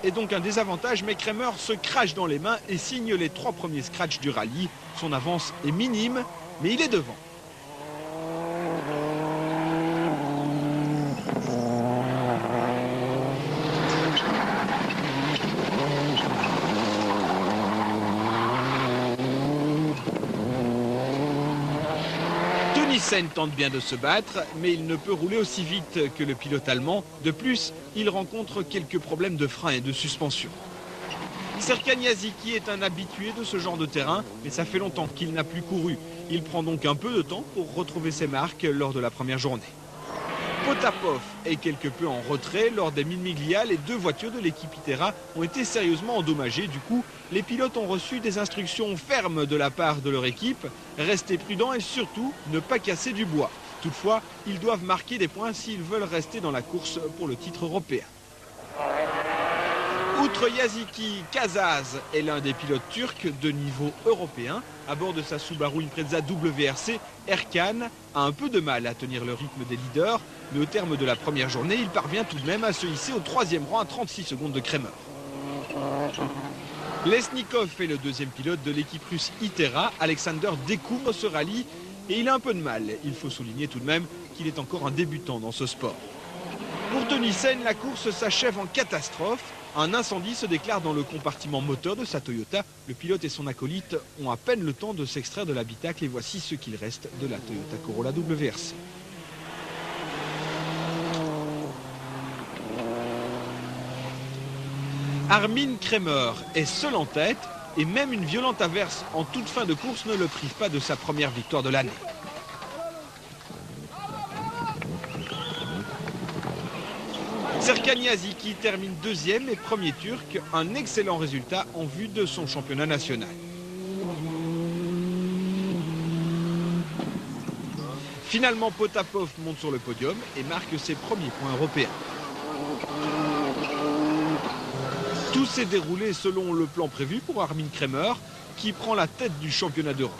est donc un désavantage, mais Kremer se crache dans les mains et signe les 3 premiers scratchs du rallye. Son avance est minime, mais il est devant. Tönnissen tente bien de se battre, mais il ne peut rouler aussi vite que le pilote allemand. De plus, il rencontre quelques problèmes de frein et de suspension. Serkan Yaziki est un habitué de ce genre de terrain, mais ça fait longtemps qu'il n'a plus couru. Il prend donc un peu de temps pour retrouver ses marques lors de la première journée. Potapov est quelque peu en retrait. Lors des Mille-Miglia, les 2 voitures de l'équipe Itera ont été sérieusement endommagées. Du coup, les pilotes ont reçu des instructions fermes de la part de leur équipe. Rester prudents et surtout ne pas casser du bois. Toutefois, ils doivent marquer des points s'ils veulent rester dans la course pour le titre européen. Outre Yaziki, Kazaz est l'un des pilotes turcs de niveau européen. À bord de sa Subaru Impreza WRC, Erkan a un peu de mal à tenir le rythme des leaders, mais au terme de la première journée, il parvient tout de même à se hisser au 3e rang à 36 secondes de Kremer. Lesnikov est le 2e pilote de l'équipe russe Itera. Alexander découvre ce rallye et il a un peu de mal. Il faut souligner tout de même qu'il est encore un débutant dans ce sport. Pour Tönnissen, la course s'achève en catastrophe. Un incendie se déclare dans le compartiment moteur de sa Toyota. Le pilote et son acolyte ont à peine le temps de s'extraire de l'habitacle et voici ce qu'il reste de la Toyota Corolla WRC. Armin Kremer est seul en tête et même une violente averse en toute fin de course ne le prive pas de sa première victoire de l'année. Serkan Yaziki termine 2e et 1er turc, un excellent résultat en vue de son championnat national. Finalement, Potapov monte sur le podium et marque ses premiers points européens. Tout s'est déroulé selon le plan prévu pour Armin Kremer, qui prend la tête du championnat d'Europe.